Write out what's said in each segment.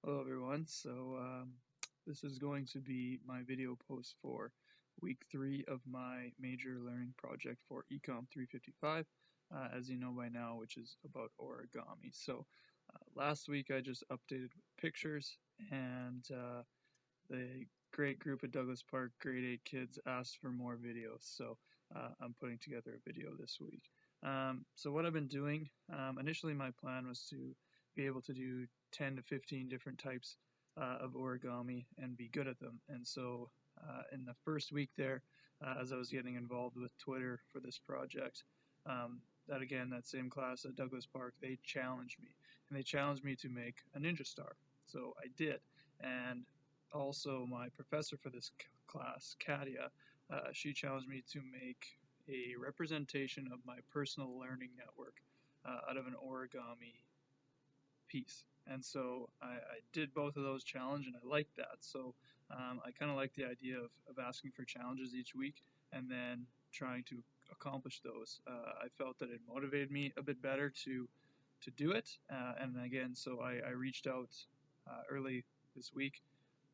Hello everyone. This is going to be my video post for week 3 of my major learning project for Econ 355, as you know by now, which is about origami. Last week I just updated with pictures, and the great group at Douglas Park grade 8 kids asked for more videos, so I'm putting together a video this week. So what I've been doing, initially my plan was to be able to do 10 to 15 different types of origami and be good at them. In the first week there, as I was getting involved with Twitter for this project, that same class at Douglas Park, they challenged me. And they challenged me to make a ninja star. So I did. And also my professor for this class, Katia, she challenged me to make a representation of my personal learning network out of an origami piece. I did both of those challenges, and I liked that. I kind of like the idea of asking for challenges each week and then trying to accomplish those. I felt that it motivated me a bit better to do it. I reached out early this week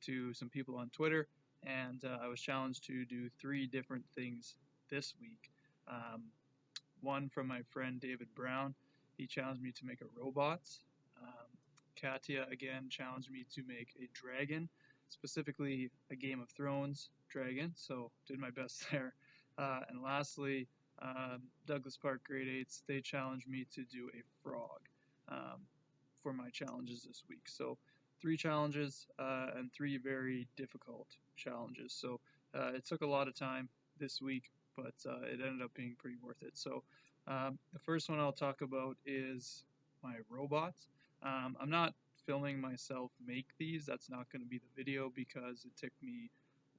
to some people on Twitter, and I was challenged to do 3 different things this week. Um, One from my friend David Brown. He challenged me to make a robot. Um, Katia again challenged me to make a dragon, specifically a Game of Thrones dragon, so did my best there. And lastly, Douglas Park grade 8s, they challenged me to do a frog um, for my challenges this week. So 3 challenges and 3 very difficult challenges. It took a lot of time this week, but it ended up being pretty worth it. The first one I'll talk about is my robots. I'm not filming myself make these. That's not going to be the video because it took me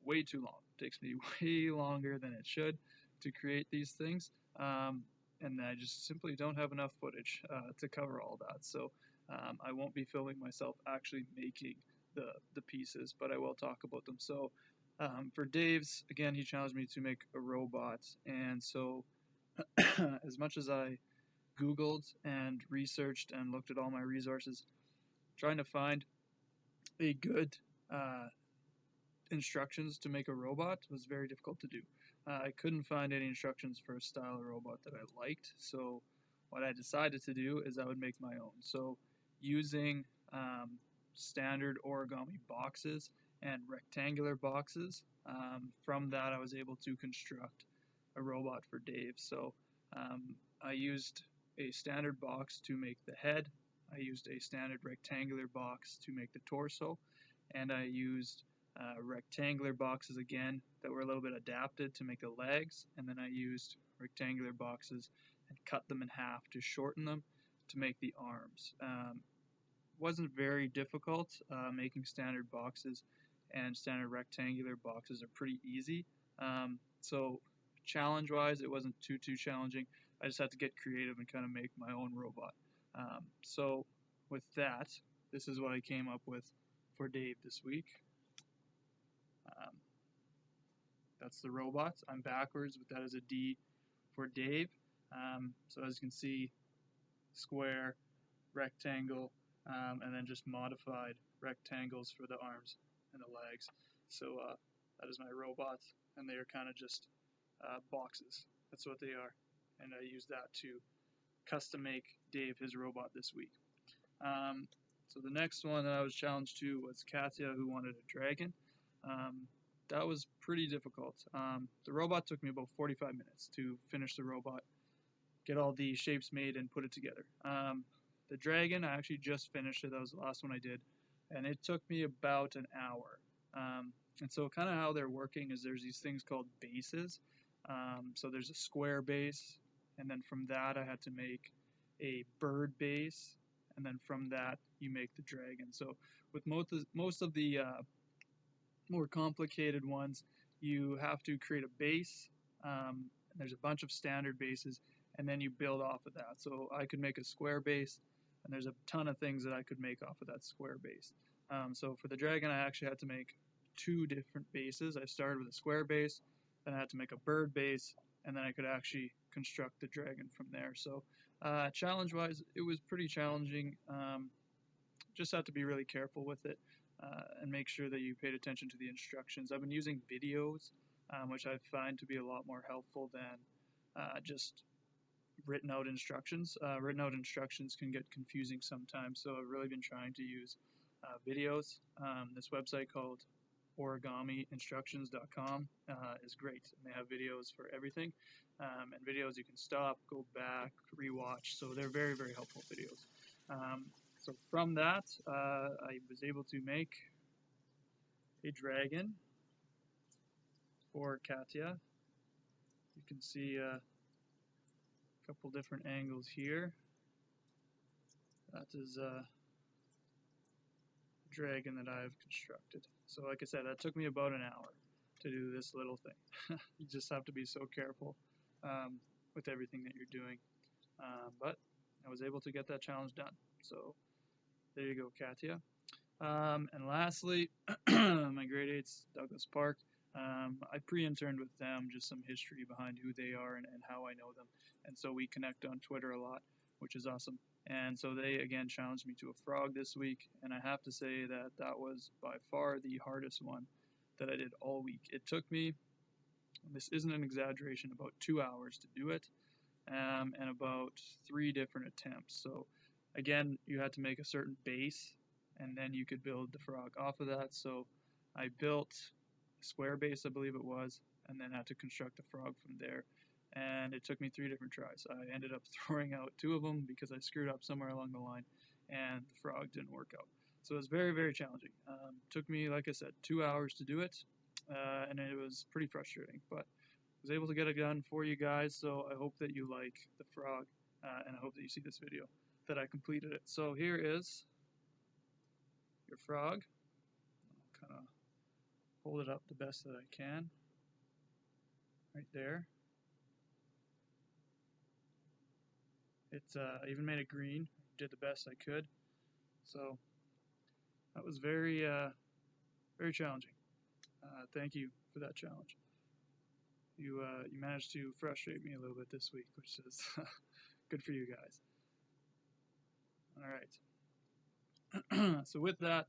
way too long. It takes me way longer than it should to create these things. And I just simply don't have enough footage to cover all that. I won't be filming myself actually making the pieces, but I will talk about them. For Dave's, again, he challenged me to make a robot. As much as I Googled and researched and looked at all my resources, trying to find a good instructions to make a robot was very difficult to do. I couldn't find any instructions for a style of robot that I liked, so what I decided to do is I would make my own. Using standard origami boxes and rectangular boxes, from that I was able to construct a robot for Dave. I used a standard box to make the head, I used a standard rectangular box to make the torso, and I used rectangular boxes again that were a little bit adapted to make the legs, and then I used rectangular boxes and cut them in half to shorten them to make the arms. Wasn't very difficult. Making standard boxes and standard rectangular boxes are pretty easy. Challenge wise, it wasn't too challenging. I just had to get creative and kind of make my own robot. With that, this is what I came up with for Dave this week. That's the robot. I'm backwards, but that is a D for Dave. As you can see, square, rectangle, and then just modified rectangles for the arms and the legs. That is my robot, and they are kind of just boxes. That's what they are. And I used that to custom make Dave his robot this week. The next one that I was challenged to was Katia, who wanted a dragon. That was pretty difficult. The robot took me about 45 minutes to finish the robot, get all the shapes made, and put it together. The dragon, I actually just finished it. That was the last one I did, and it took me about an hour. Kind of how they're working is there's these things called bases. There's a square base, and then from that I had to make a bird base, and then from that you make the dragon. So with most of the more complicated ones, you have to create a base. There's a bunch of standard bases, and then you build off of that. So I could make a square base, and there's a ton of things that I could make off of that square base. For the dragon, I actually had to make 2 different bases. I started with a square base, then I had to make a bird base, and then I could actually construct the dragon from there. Challenge-wise, it was pretty challenging. just have to be really careful with it and make sure that you paid attention to the instructions. I've been using videos, which I find to be a lot more helpful than just written out instructions. Written out instructions can get confusing sometimes, so I've really been trying to use videos. This website called origamiinstructions.com is great, and they have videos for everything, and videos you can stop, go back, rewatch, so they're very, very helpful videos. So from that, I was able to make a dragon for Katya. You can see a couple different angles here. That is a dragon that I've constructed. So like I said, that took me about an hour to do this little thing. You just have to be so careful with everything that you're doing. But I was able to get that challenge done. So there you go, Katya. And lastly, my grade 8's Douglas Park. I pre-interned with them, just some history behind who they are and how I know them. And so we connect on Twitter a lot, which is awesome. And so they, again, challenged me to a frog this week. And I have to say that that was by far the hardest one that I did all week. It took me, this isn't an exaggeration, about 2 hours to do it, and about 3 different attempts. So again, you had to make a certain base, and then you could build the frog off of that. So I built a square base, I believe it was, and then had to construct the frog from there. And it took me 3 different tries. I ended up throwing out 2 of them because I screwed up somewhere along the line, and the frog didn't work out. So it was very, very challenging. Took me, like I said, 2 hours to do it, and it was pretty frustrating. But I was able to get it done for you guys, so I hope that you like the frog, and I hope that you see this video that I completed it. So here is your frog. I'll kind of hold it up the best that I can. Right there. It's I even made it green. Did the best I could. So that was very, very challenging. Thank you for that challenge. You managed to frustrate me a little bit this week, which is good for you guys. All right. So with that,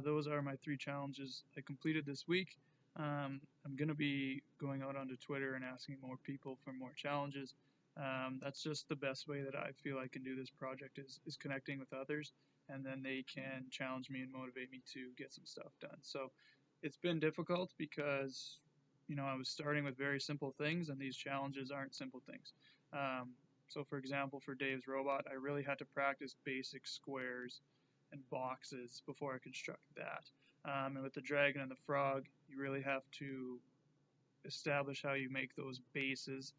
those are my 3 challenges I completed this week. I'm going to be going out onto Twitter and asking more people for more challenges. That's just the best way that I feel I can do this project is connecting with others, and then they can challenge me and motivate me to get some stuff done. So it's been difficult because, you know, I was starting with very simple things, and these challenges aren't simple things. So for example, for Dave's robot, I really had to practice basic squares and boxes before I construct that. And with the dragon and the frog, you really have to establish how you make those bases,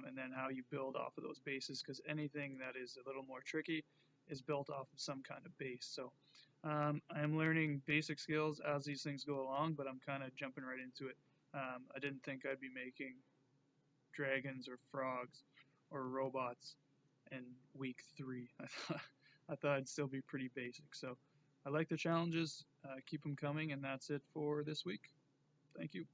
and then how you build off of those bases, because anything that is a little more tricky is built off of some kind of base. So I am learning basic skills as these things go along, but I'm kind of jumping right into it. I didn't think I'd be making dragons or frogs or robots in week 3. I thought I'd still be pretty basic. So I like the challenges. Keep them coming, and that's it for this week. Thank you.